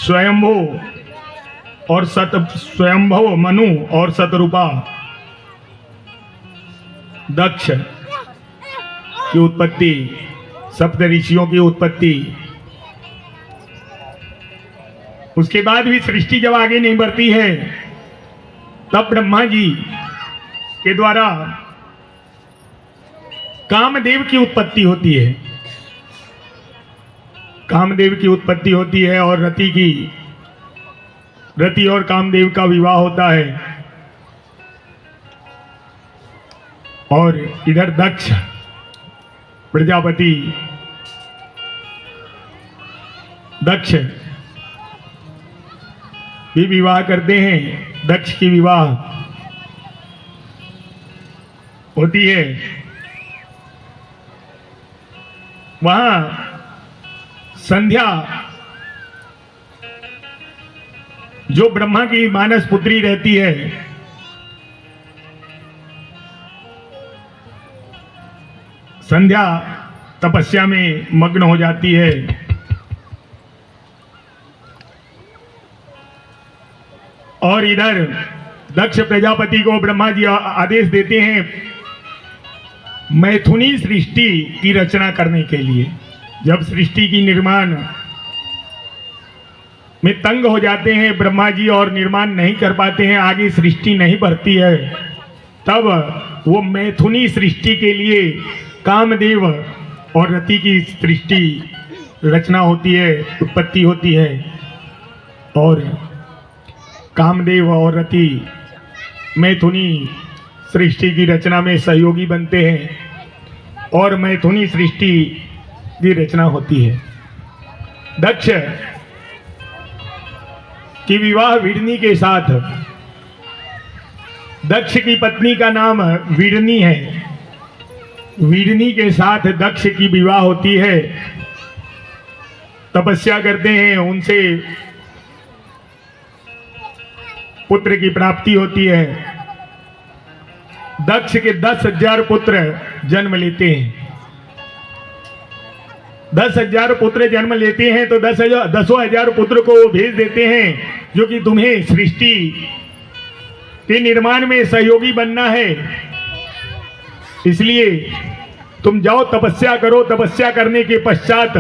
स्वयंभू और स्वयंभव मनु और शतरूपा दक्ष की उत्पत्ति, सप्त ऋषियों की उत्पत्ति, उसके बाद भी सृष्टि जब आगे नहीं बढ़ती है तब ब्रह्मा जी के द्वारा कामदेव की उत्पत्ति होती है। कामदेव की उत्पत्ति होती है और रति और कामदेव का विवाह होता है। और इधर दक्ष प्रजापति दक्ष भी विवाह करते हैं। दक्ष की विवाह होती है। वहां संध्या जो ब्रह्मा की मानस पुत्री रहती है, संध्या तपस्या में मग्न हो जाती है। और इधर दक्ष प्रजापति को ब्रह्मा जी आदेश देते हैं मैथुनी सृष्टि की रचना करने के लिए। जब सृष्टि की निर्माण में तंग हो जाते हैं ब्रह्मा जी और निर्माण नहीं कर पाते हैं, आगे सृष्टि नहीं बढ़ती है, तब वो मैथुनी सृष्टि के लिए कामदेव और रति की सृष्टि रचना होती है, उत्पत्ति होती है। और कामदेव और रति मैथुनी सृष्टि की रचना में सहयोगी बनते हैं और मैथुनी सृष्टि की रचना होती है। दक्ष की विवाह वीरनी के साथ, दक्ष की पत्नी का नाम वीरनी है, वीरनी के साथ दक्ष की विवाह होती है। तपस्या करते हैं, उनसे पुत्र की प्राप्ति होती है। दक्ष के 10,000 पुत्र जन्म लेते हैं। 10,000 पुत्र जन्म लेते हैं तो 10,000 पुत्र को वो भेज देते हैं जो कि तुम्हें सृष्टि के निर्माण में सहयोगी बनना है, इसलिए तुम जाओ तपस्या करो। तपस्या करने के पश्चात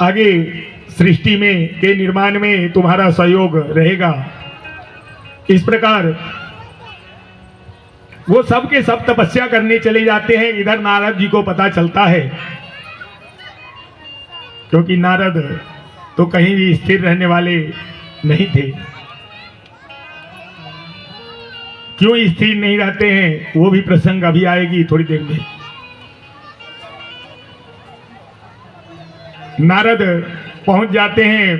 आगे सृष्टि में के निर्माण में तुम्हारा सहयोग रहेगा। इस प्रकार वो सब के सब तपस्या करने चले जाते हैं। इधर नारद जी को पता चलता है, क्योंकि नारद तो कहीं भी स्थिर रहने वाले नहीं थे। क्यों स्थिर नहीं रहते हैं वो भी प्रसंग अभी आएगी थोड़ी देर में। नारद पहुंच जाते हैं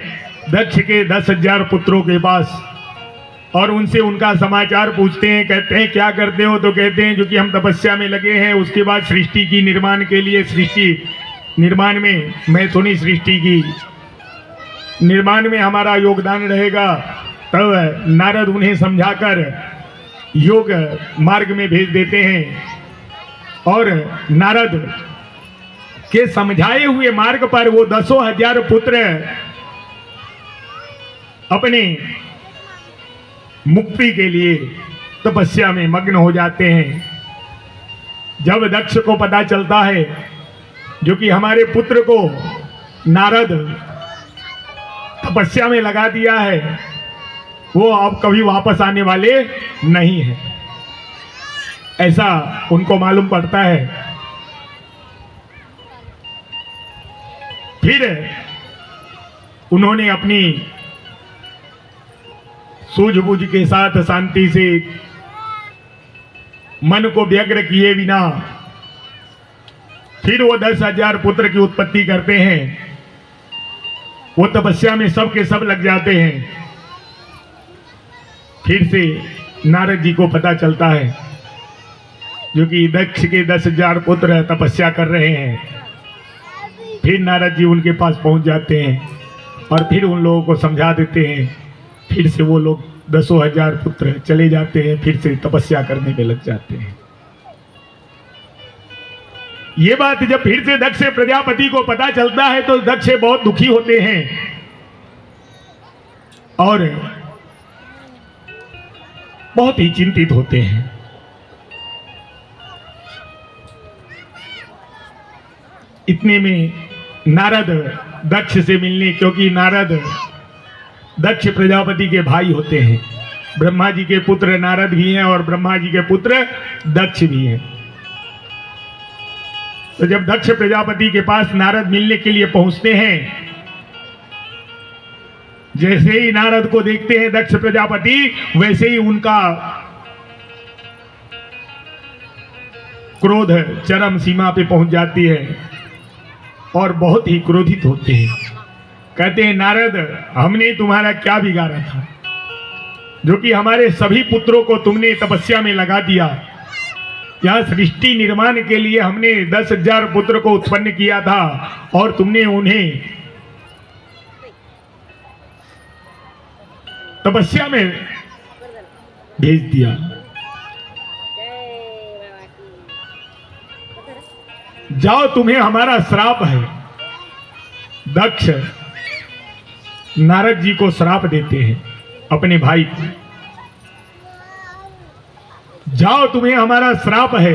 दक्ष के 10,000 पुत्रों के पास और उनसे उनका समाचार पूछते हैं। कहते हैं क्या करते हो? तो कहते हैं जो कि हम तपस्या में लगे हैं, उसके बाद सृष्टि की निर्माण के लिए, सृष्टि निर्माण में मैथुनी सृष्टि की निर्माण में हमारा योगदान रहेगा। तब नारद उन्हें समझाकर योग मार्ग में भेज देते हैं और नारद के समझाए हुए मार्ग पर वो 10,000 पुत्र अपने मुक्ति के लिए तपस्या में मग्न हो जाते हैं। जब दक्ष को पता चलता है जो कि हमारे पुत्र को नारद तपस्या में लगा दिया है, वो अब कभी वापस आने वाले नहीं है, ऐसा उनको मालूम पड़ता है। फिर उन्होंने अपनी सूझबूझ के साथ शांति से मन को व्यग्र किए बिना फिर वो 10,000 पुत्र की उत्पत्ति करते हैं। वो तपस्या में सब के सब लग जाते हैं। फिर से नारद जी को पता चलता है जो कि दक्ष के 10,000 पुत्र तपस्या कर रहे हैं। फिर नारद जी उनके पास पहुंच जाते हैं और फिर उन लोगों को समझा देते हैं। फिर से वो लोग 10,000 पुत्र चले जाते हैं, फिर से तपस्या करने में लग जाते हैं। ये बात जब फिर से दक्ष प्रजापति को पता चलता है तो दक्ष बहुत दुखी होते हैं और बहुत ही चिंतित होते हैं। इतने में नारद दक्ष से मिलने, क्योंकि नारद दक्ष प्रजापति के भाई होते हैं, ब्रह्मा जी के पुत्र नारद भी हैं और ब्रह्मा जी के पुत्र दक्ष भी हैं। तो जब दक्ष प्रजापति के पास नारद मिलने के लिए पहुंचते हैं, जैसे ही नारद को देखते हैं दक्ष प्रजापति, वैसे ही उनका क्रोध चरम सीमा पे पहुंच जाती है और बहुत ही क्रोधित होते हैं। कहते हैं, नारद, हमने तुम्हारा क्या बिगाड़ा था जो कि हमारे सभी पुत्रों को तुमने तपस्या में लगा दिया। यहाँ सृष्टि निर्माण के लिए हमने 10,000 पुत्र को उत्पन्न किया था और तुमने उन्हें तपस्या में भेज दिया। जाओ, तुम्हें हमारा श्राप है। दक्ष नारद जी को श्राप देते हैं, अपने भाई को। जाओ, तुम्हें हमारा श्राप है,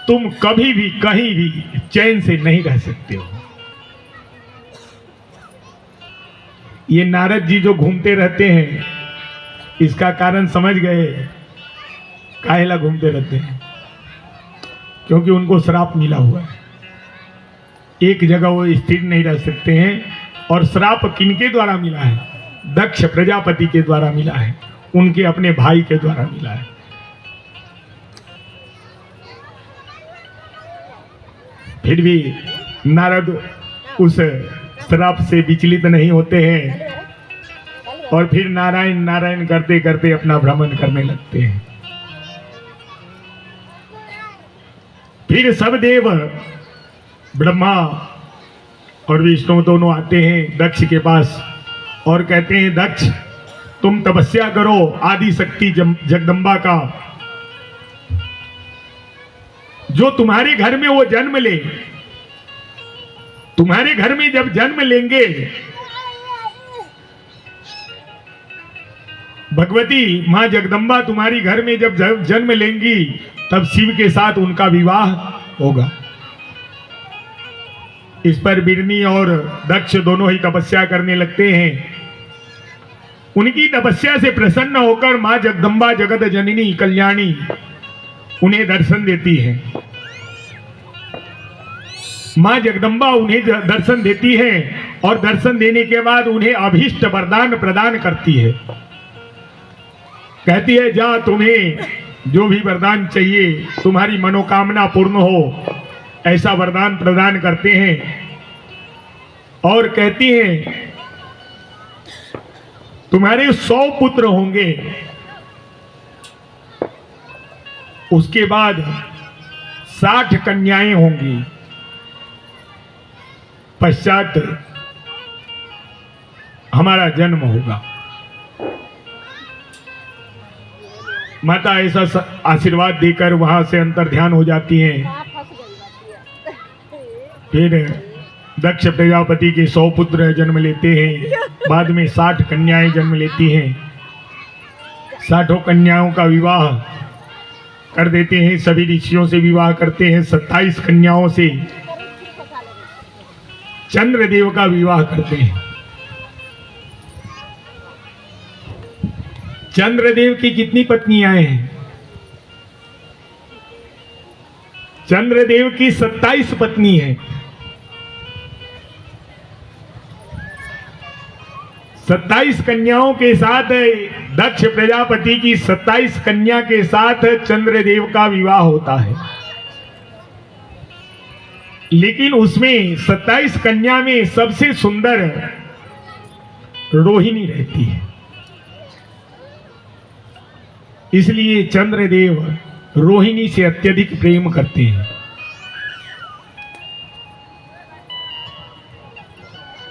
तुम कभी भी कहीं भी चैन से नहीं रह सकते हो। ये नारद जी जो घूमते रहते हैं, इसका कारण समझ गए काहेला घूमते रहते हैं, क्योंकि उनको श्राप मिला हुआ है। एक जगह वो स्थिर नहीं रह सकते हैं। और श्राप किनके द्वारा मिला है? दक्ष प्रजापति के द्वारा मिला है, उनके अपने भाई के द्वारा मिला है। फिर भी नारद उस श्राप से विचलित नहीं होते हैं और फिर नारायण नारायण करते करते अपना भ्रमण करने लगते हैं। फिर सब देव, ब्रह्मा और विष्णु दोनों आते हैं दक्ष के पास और कहते हैं, दक्ष, तुम तपस्या करो आदि शक्ति जगदम्बा का, जो तुम्हारे घर में वो जन्म ले। तुम्हारे घर में जब जन्म लेंगे, भगवती मां जगदम्बा तुम्हारी घर में जब जन्म लेंगी, तब शिव के साथ उनका विवाह होगा। इस पर बिरनी और दक्ष दोनों ही तपस्या करने लगते हैं। उनकी तपस्या से प्रसन्न होकर मां जगदम्बा जगत जननी कल्याणी उन्हें दर्शन देती है। मां जगदम्बा उन्हें दर्शन देती है और दर्शन देने के बाद उन्हें अभीष्ट वरदान प्रदान करती है। कहती है, जा, तुम्हें जो भी वरदान चाहिए, तुम्हारी मनोकामना पूर्ण हो, ऐसा वरदान प्रदान करते हैं। और कहती हैं, तुम्हारे 100 पुत्र होंगे, उसके बाद 60 कन्याएं होंगी, पश्चात हमारा जन्म होगा। माता ऐसा आशीर्वाद देकर वहां से अंतर्ध्यान हो जाती हैं। फिर दक्ष प्रजापति के 100 पुत्र जन्म लेते हैं, बाद में 60 कन्याएं जन्म लेती हैं। 60 कन्याओं का विवाह कर देते हैं, सभी ऋषियों से विवाह करते हैं। 27 कन्याओं से चंद्रदेव का विवाह करते हैं। चंद्रदेव की कितनी पत्नियां हैं? चंद्रदेव की 27 पत्नी है। 27 कन्याओं के साथ दक्ष प्रजापति की 27 कन्या के साथ चंद्रदेव का विवाह होता है। लेकिन उसमें 27 कन्या में सबसे सुंदर रोहिणी रहती है। इसलिए चंद्रदेव रोहिणी से अत्यधिक प्रेम करते हैं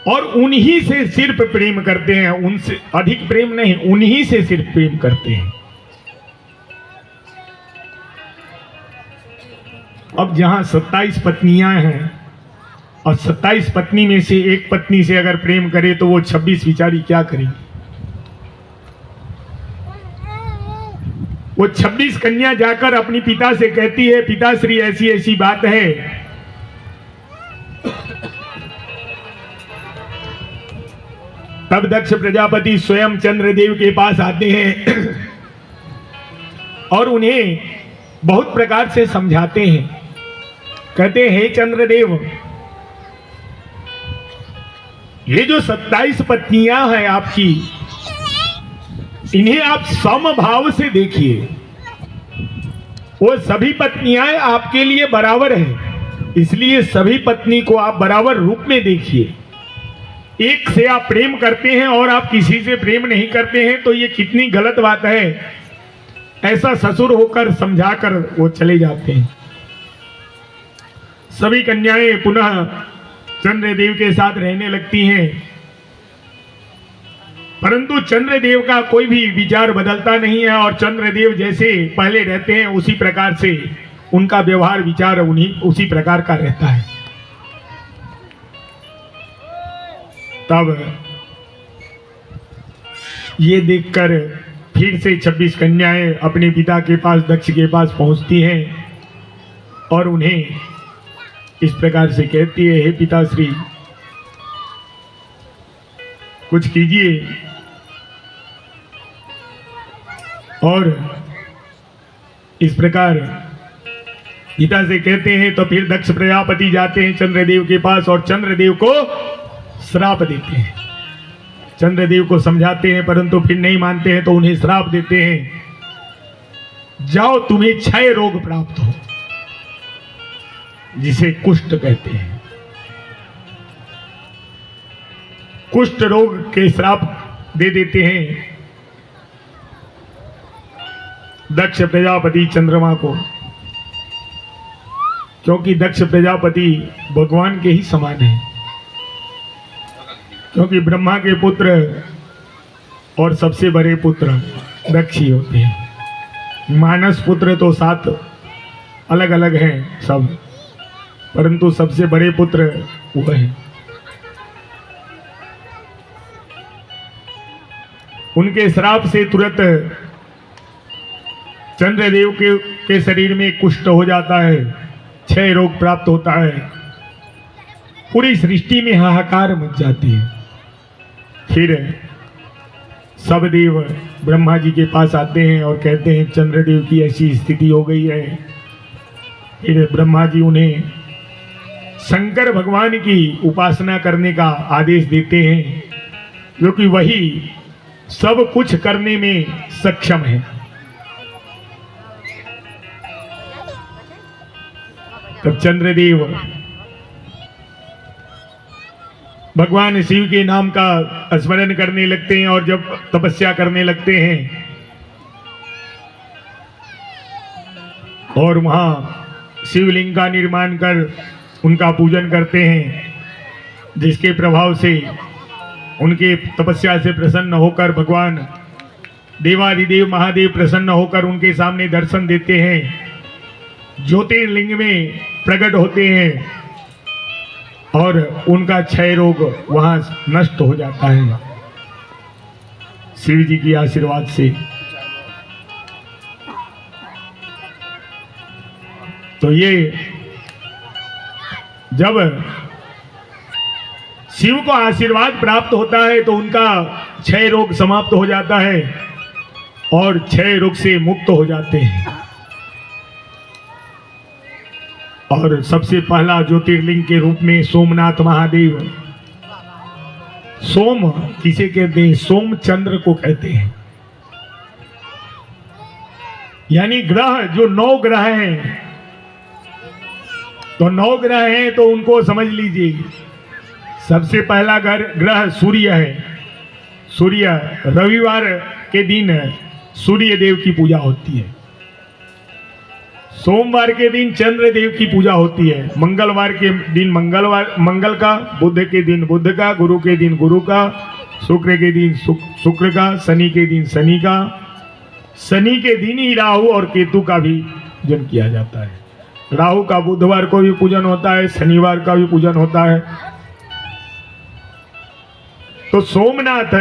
और उन्हीं से सिर्फ प्रेम करते हैं, उनसे अधिक प्रेम नहीं, उन्हीं से सिर्फ प्रेम करते हैं। अब जहां 27 पत्नियां हैं और 27 पत्नी में से एक पत्नी से अगर प्रेम करे तो वो 26 बिचारी क्या करेंगी? वो 26 कन्या जाकर अपनी पिता से कहती है, पिताश्री ऐसी ऐसी बात है। तब दक्ष प्रजापति स्वयं चंद्रदेव के पास आते हैं और उन्हें बहुत प्रकार से समझाते हैं। कहते हैं, हे चंद्रदेव, ये जो 27 पत्नियां हैं आपकी, इन्हें आप समभाव से देखिए। वो सभी पत्नियां आपके लिए बराबर हैं, इसलिए सभी पत्नी को आप बराबर रूप में देखिए। एक से आप प्रेम करते हैं और आप किसी से प्रेम नहीं करते हैं, तो ये कितनी गलत बात है। ऐसा ससुर होकर समझाकर वो चले जाते हैं। सभी कन्याएं पुनः चंद्रदेव के साथ रहने लगती हैं, परंतु चंद्रदेव का कोई भी विचार बदलता नहीं है और चंद्रदेव जैसे पहले रहते हैं उसी प्रकार से उनका व्यवहार विचार उसी प्रकार का रहता है। तब ये देखकर फिर से 26 कन्याएं अपने पिता के पास, दक्ष के पास पहुंचती हैं और उन्हें इस प्रकार से कहती है, हे पिताश्री, कुछ कीजिए। और इस प्रकार पिता से कहते हैं। तो फिर दक्ष प्रजापति जाते हैं चंद्रदेव के पास और चंद्रदेव को श्राप देते हैं। चंद्रदेव को समझाते हैं, परंतु फिर नहीं मानते हैं, तो उन्हें श्राप देते हैं, जाओ तुम्हें क्षय रोग प्राप्त हो, जिसे कुष्ठ कहते हैं। कुष्ठ रोग के श्राप दे देते हैं दक्ष प्रजापति चंद्रमा को, क्योंकि दक्ष प्रजापति भगवान के ही समान है। क्योंकि ब्रह्मा के पुत्र और सबसे बड़े पुत्र दक्ष ही होते हैं। मानस पुत्र तो 7 अलग अलग हैं सब, परंतु सबसे बड़े पुत्र वो हैं। उनके श्राप से तुरंत चंद्रदेव के शरीर में कुष्ठ हो जाता है, क्षय रोग प्राप्त होता है, पूरी सृष्टि में हाहाकार मच जाती है। फिर सब देव ब्रह्मा जी के पास आते हैं और कहते हैं, चंद्रदेव की ऐसी स्थिति हो गई है। फिर ब्रह्मा जी उन्हें शंकर भगवान की उपासना करने का आदेश देते हैं, क्योंकि वही सब कुछ करने में सक्षम है। तब चंद्रदेव भगवान शिव के नाम का स्मरण करने लगते हैं और जब तपस्या करने लगते हैं और वहां शिवलिंग का निर्माण कर उनका पूजन करते हैं, जिसके प्रभाव से उनके तपस्या से प्रसन्न होकर भगवान देवाधिदेव महादेव प्रसन्न होकर उनके सामने दर्शन देते हैं, ज्योतिर्लिंग में प्रकट होते हैं और उनका क्षय रोग वहां नष्ट हो जाता है शिव जी की आशीर्वाद से। तो ये जब शिव को आशीर्वाद प्राप्त होता है तो उनका क्षय रोग समाप्त हो जाता है और क्षय रोग से मुक्त हो जाते हैं। और सबसे पहला ज्योतिर्लिंग के रूप में सोमनाथ महादेव, सोम किसे कहते हैं? सोमचंद्र को कहते हैं। यानी ग्रह जो 9 ग्रह हैं, तो 9 ग्रह हैं तो उनको समझ लीजिए। सबसे पहला ग्रह सूर्य है। सूर्य, रविवार के दिन सूर्य देव की पूजा होती है, सोमवार के दिन चंद्र देव की पूजा होती है, मंगलवार के दिन मंगल का, बुध के दिन बुध का, गुरु के दिन गुरु का, शुक्र के दिन शुक्र का, शनि के दिन शनि का। शनि के दिन ही राहु और केतु का भी पूजन किया जाता है। राहु का बुधवार को भी पूजन होता है, शनिवार का भी पूजन होता है। तो सोमनाथ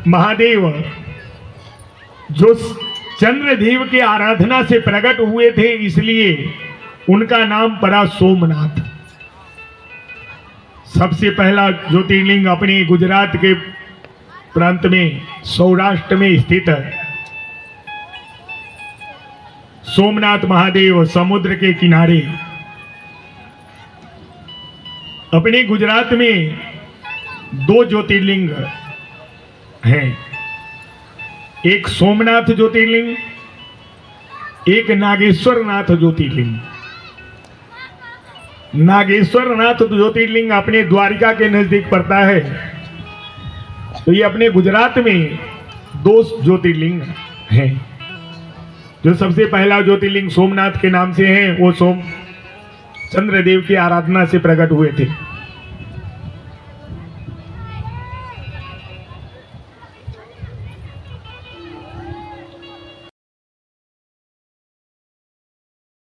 महादेव जो चंद्रदेव की आराधना से प्रकट हुए थे, इसलिए उनका नाम पड़ा सोमनाथ। सबसे पहला ज्योतिर्लिंग अपने गुजरात के प्रांत में सौराष्ट्र में स्थित है। सोमनाथ महादेव समुद्र के किनारे। अपने गुजरात में 2 ज्योतिर्लिंग हैं, एक सोमनाथ ज्योतिर्लिंग, एक नागेश्वर नाथ ज्योतिर्लिंग। नागेश्वर नाथ ज्योतिर्लिंग अपने द्वारिका के नजदीक पड़ता है। तो ये अपने गुजरात में 2 ज्योतिर्लिंग हैं। जो सबसे पहला ज्योतिर्लिंग सोमनाथ के नाम से है, वो चंद्रदेव की आराधना से प्रकट हुए थे।